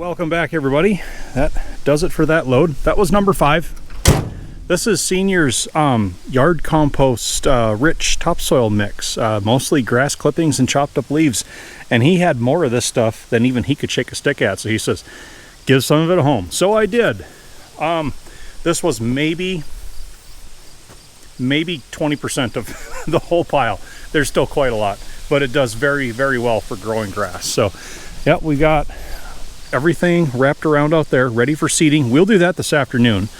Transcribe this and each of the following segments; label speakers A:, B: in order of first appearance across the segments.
A: Welcome back, everybody. That does it for that load. That was number 5. This is Senior's yard compost rich topsoil mix, mostly grass clippings and chopped up leaves, and he had more of this stuff than even he could shake a stick at, so he says give some of it home. So I did. This was maybe 20% of the whole pile. There's still quite a lot, but it does very well for growing grass. So yeah, we got everything wrapped around out there ready for seeding. We'll do that this afternoon,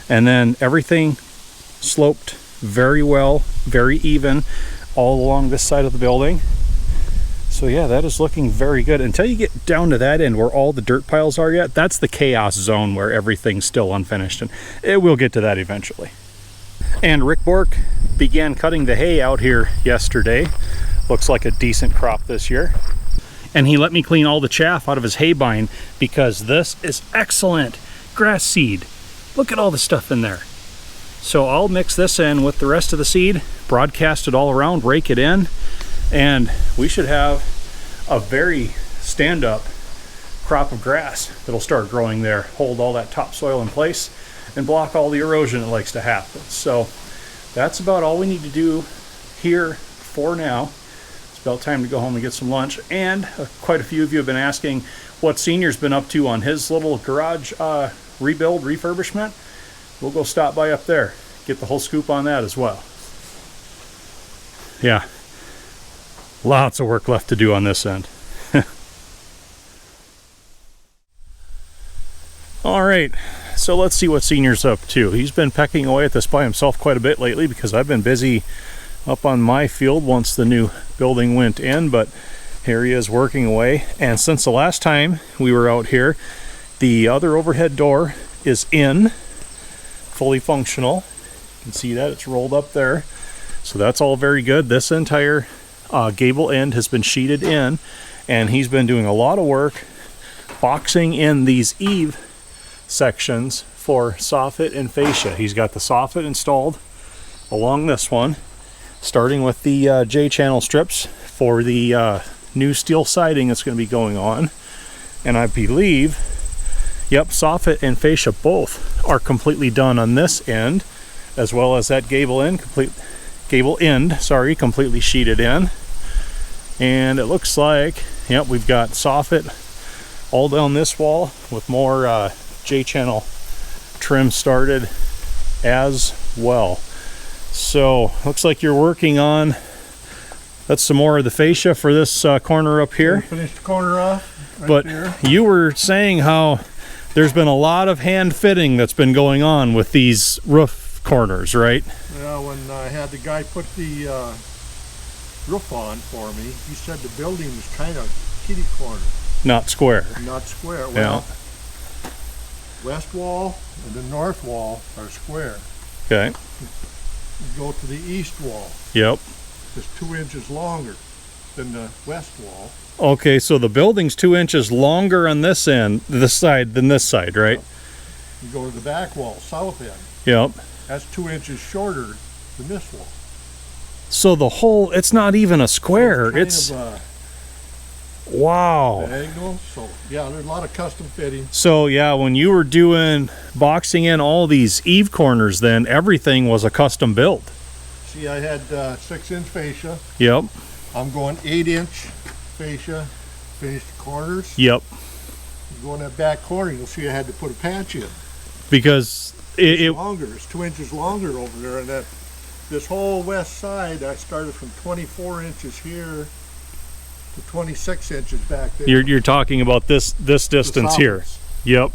A: and then everything sloped very well, very even all along this side of the building. So yeah, that is looking very good. Until you get down to that end where all the dirt piles are yet, that's the chaos zone where everything's still unfinished, and we'll get to that eventually. And Rick Bork began cutting the hay out here yesterday. Looks like a decent crop this year. And he let me clean all the chaff out of his hay bine because this is excellent grass seed. Look at all the stuff in there. So I'll mix this in with the rest of the seed, broadcast it all around, rake it in, and we should have a very stand-up crop of grass that'll start growing there, hold all that topsoil in place, and block all the erosion that likes to happen. So that's about all we need to do here for now. About time to go home and get some lunch. And quite a few of you have been asking what Senior's been up to on his little garage rebuild refurbishment. We'll go stop by up there, get the whole scoop on that as well. Yeah, lots of work left to do on this end. All right, so let's see what Senior's up to. He's been pecking away at this by himself quite a bit lately because I've been busy up on my field once the new building went in, but here he is working away. And since the last time we were out here, the other overhead door is in, fully functional. You can see that it's rolled up there, so that's all very good. This entire gable end has been sheeted in, and he's been doing a lot of work boxing in these eave sections for soffit and fascia. He's got the soffit installed along this one, starting with the J-channel strips for the new steel siding that's going to be going on. And I believe, yep, soffit and fascia both are completely done on this end, as well as that gable end, completely sheeted in. And it looks like, yep, we've got soffit all down this wall with more J-channel trim started as well. So looks like you're working on, that's some more of the fascia for this corner up here.
B: Finished the corner off right
A: but
B: there.
A: You were saying how there's been a lot of hand fitting that's been going on with these roof corners, right?
B: Yeah, when I had the guy put the roof on for me, he said the building was kind of kitty corner.
A: Not square.
B: Not square.
A: Yeah.
B: Well, west wall and the north wall are square.
A: Okay.
B: You go to the east wall.
A: Yep.
B: It's 2 inches longer than the west wall.
A: Okay, so the building's 2 inches longer on this end, this side, than this side, right?
B: You go to the back wall, south end.
A: Yep.
B: That's 2 inches shorter than this wall.
A: So the whole, it's not even a square.
B: So
A: it's
B: kind of
A: wow.
B: diagonal. So yeah, there's a lot of custom fitting.
A: So yeah, when you were doing boxing in all these eave corners, then everything was a custom build.
B: See, I had 6-inch fascia.
A: Yep.
B: I'm going 8-inch fascia, finished the corners.
A: Yep.
B: You go in that back corner, you'll see I had to put a patch in.
A: Because
B: it's longer. It's 2 inches longer over there, and that this whole west side, I started from 24 inches here to 26 inches back there.
A: You're talking about this distance here. Yep.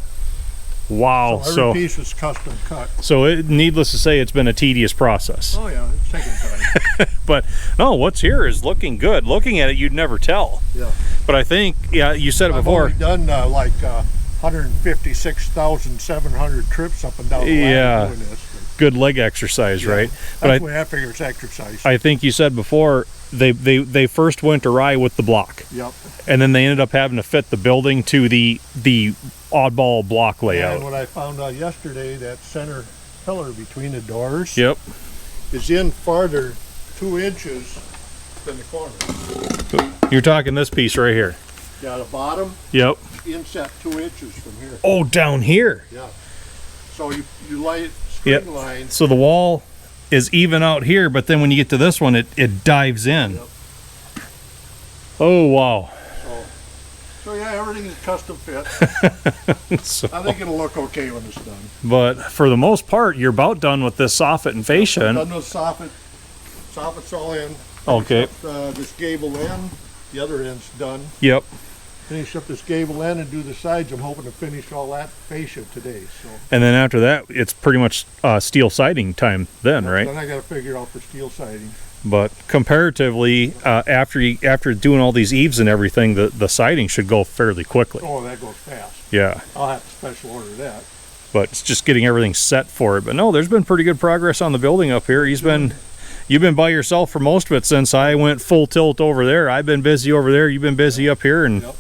A: Wow.
B: So every piece was custom cut.
A: So needless to say, it's been a tedious process.
B: Oh yeah, it's taking time.
A: But no, what's here is looking good. Looking at it, you'd never tell.
B: Yeah.
A: But I think, yeah, you said it before.
B: I've only done like 156,700 trips up and down the line doing this.
A: Good leg exercise,
B: yeah,
A: right?
B: That's the way I figure it's exercise.
A: I think you said before they first went awry with the block.
B: Yep.
A: And then they ended up having to fit the building to the oddball block layout.
B: And what I found out yesterday, that center pillar between the doors,
A: yep,
B: is in farther 2 inches than the corner.
A: You're talking this piece right here.
B: Yeah, the bottom.
A: Yep.
B: inset 2 inches from here.
A: Oh, down here.
B: Yeah. So you light
A: Yep.
B: string line.
A: So the wall is even out here, but then when you get to this one, it dives in.
B: Yep.
A: Oh, wow.
B: So yeah, everything is custom fit.
A: So,
B: I think it'll look okay when it's done.
A: but for the most part, you're about done with this soffit and fascia.
B: Done with soffit. Soffit's all in.
A: Okay.
B: This gable end, the other end's done.
A: Yep.
B: Finish up this gable end and do the sides. I'm hoping to finish all that fascia today. So.
A: And then after that, it's pretty much steel siding time then, right?
B: Then I got to figure out for steel siding.
A: But comparatively, after doing all these eaves and everything, the siding should go fairly quickly.
B: Oh, that goes fast.
A: Yeah.
B: I'll have to special order that.
A: But it's just getting everything set for it. But no, there's been pretty good progress on the building up here. You've been by yourself for most of it since I went full tilt over there. I've been busy over there. You've been busy up here, and
B: Yep.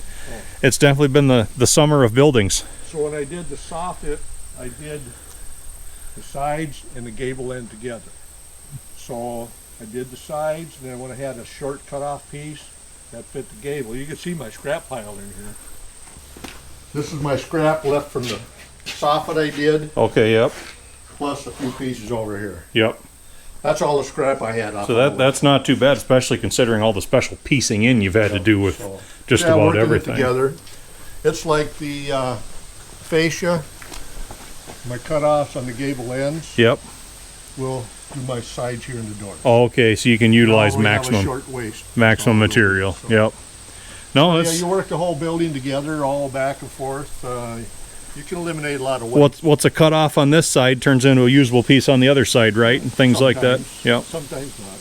A: it's definitely been the summer of buildings.
B: So when I did the soffit, I did the sides and the gable end together. So I did the sides, and then when I had a short cut-off piece, that fit the gable. You can see my scrap pile in here. This is my scrap left from the soffit I did,
A: Okay. Yep.
B: plus a few pieces over here.
A: Yep.
B: That's all the scrap I had off.
A: So that's not too bad, especially considering all the special piecing in you've had to do with just about
B: working
A: everything.
B: it together. It's like the fascia, my cut-offs on the gable ends.
A: Yep.
B: Will do my sides here in the door.
A: Okay, so you can utilize
B: We have a
A: maximum
B: short waist.
A: maximum material.
B: So-
A: Yep. No,
B: Yeah,
A: it's
B: you work the whole building together, all back and forth. You can eliminate a lot of weight.
A: what's a cut off on this side turns into a usable piece on the other side, right? And things like that.
B: Sometimes.
A: Yep.
B: Sometimes not.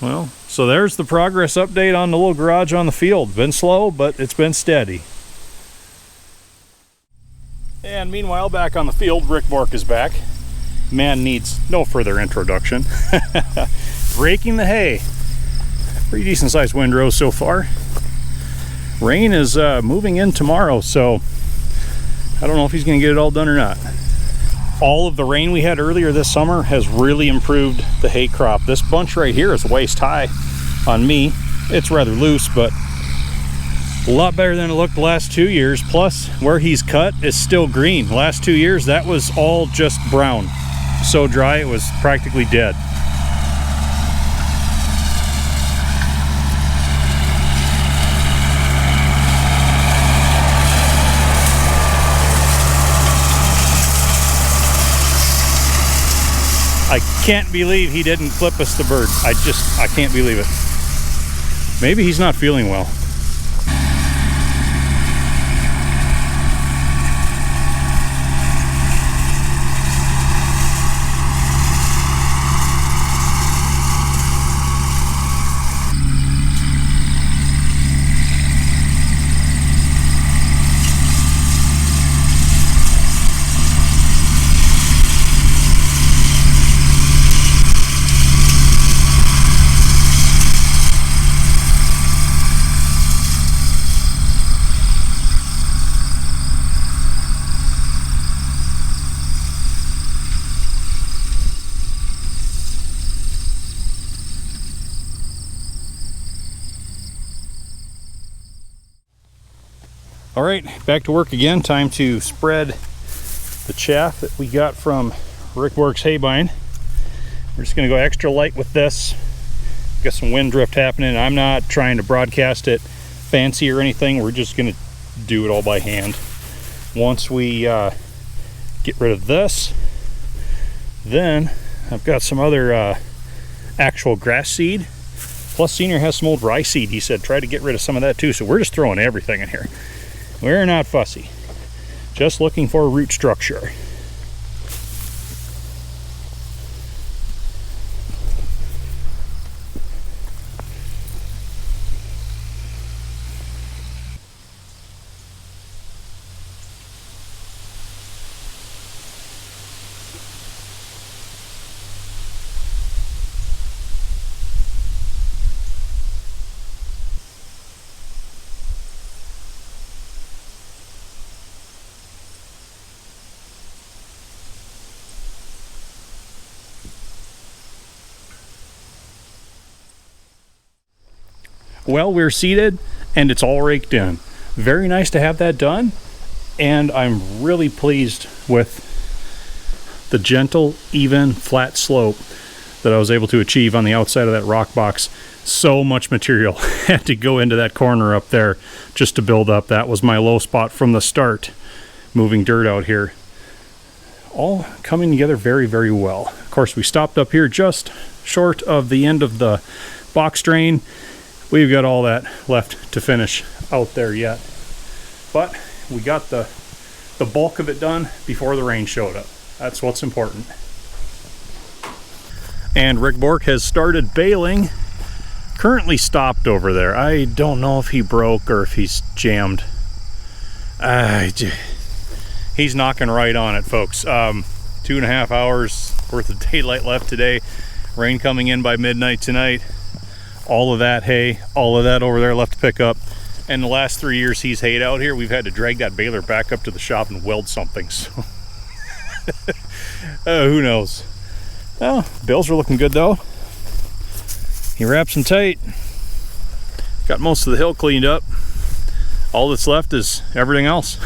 B: So.
A: Well, so there's the progress update on the little garage on the field. Been slow, but it's been steady. And meanwhile, back on the field, Rick Bork is back. Man needs no further introduction. Raking the hay. Pretty decent sized windrows so far. Rain is moving in tomorrow, so I don't know if he's going to get it all done or not. All of the rain we had earlier this summer has really improved the hay crop. This bunch right here is waist high on me. It's rather loose, but a lot better than it looked the last 2 years. Plus, where he's cut is still green. Last 2 years, that was all just brown. So dry, it was practically dead. I can't believe he didn't flip us the bird. I can't believe it. Maybe he's not feeling well. All right, back to work again. Time to spread the chaff that we got from Rick Bork's hay bind. We're just gonna go extra light with this. Got some wind drift happening. I'm not trying to broadcast it fancy or anything. We're just gonna do it all by hand. Once we get rid of this, then I've got some other actual grass seed. Plus Senior has some old rye seed. He said try to get rid of some of that too. So we're just throwing everything in here. We're not fussy, just looking for root structure. Well, we're seeded and it's all raked in. very nice to have that done, and I'm really pleased with the gentle, even, flat slope that I was able to achieve on the outside of that rock box. So much material had to go into that corner up there just to build up. That was my low spot from the start, moving dirt out here. All coming together very, very well. Of course, we stopped up here just short of the end of the box drain. We've got all that left to finish out there yet. But we got the bulk of it done before the rain showed up. That's what's important. And Rick Bork has started baling. Currently stopped over there. I don't know if he broke or if he's jammed. He's knocking right on it, folks. 2.5 hours worth of daylight left today. Rain coming in by midnight tonight. All of that hay, all of that over there left to pick up. And the last 3 years he's hayed out here, we've had to drag that baler back up to the shop and weld something. So who knows? Well, bales are looking good though. He wraps them tight. Got most of the hill cleaned up. All that's left is everything else.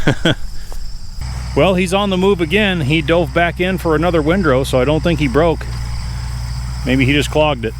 A: Well, he's on the move again. He dove back in for another windrow, so I don't think he broke. Maybe he just clogged it.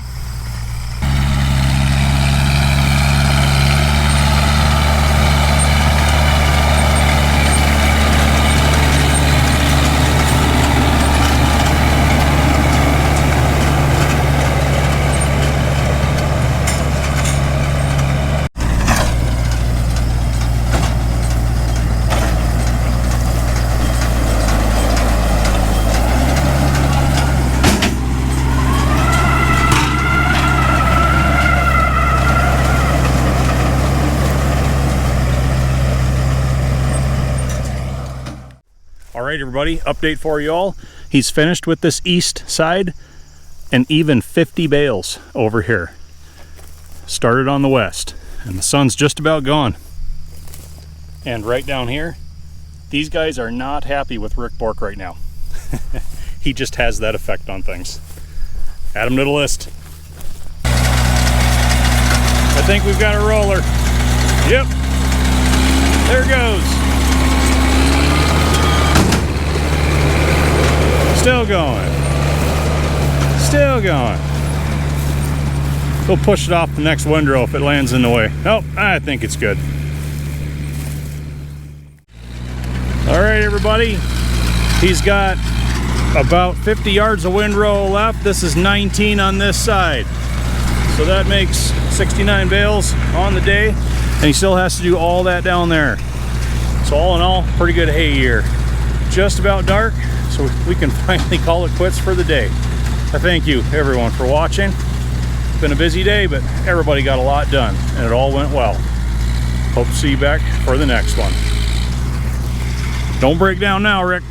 A: Alright everybody, update for you all. He's finished with this east side and even 50 bales over here. Started on the west and the sun's just about gone. And right down here, these guys are not happy with Rick Bork right now. He just has that effect on things. Add him to the list. I think we've got a roller. Yep, there it goes. Still going. Still going. We'll push it off the next windrow if it lands in the way. Nope, I think it's good. All right, everybody. He's got about 50 yards of windrow left. This is 19 on this side. So that makes 69 bales on the day. And he still has to do all that down there. So all in all, pretty good hay year. Just about dark, so we can finally call it quits for the day. I thank you everyone for watching. It's been a busy day, but everybody got a lot done and it all went well. Hope to see you back for the next one. Don't break down now, Rick.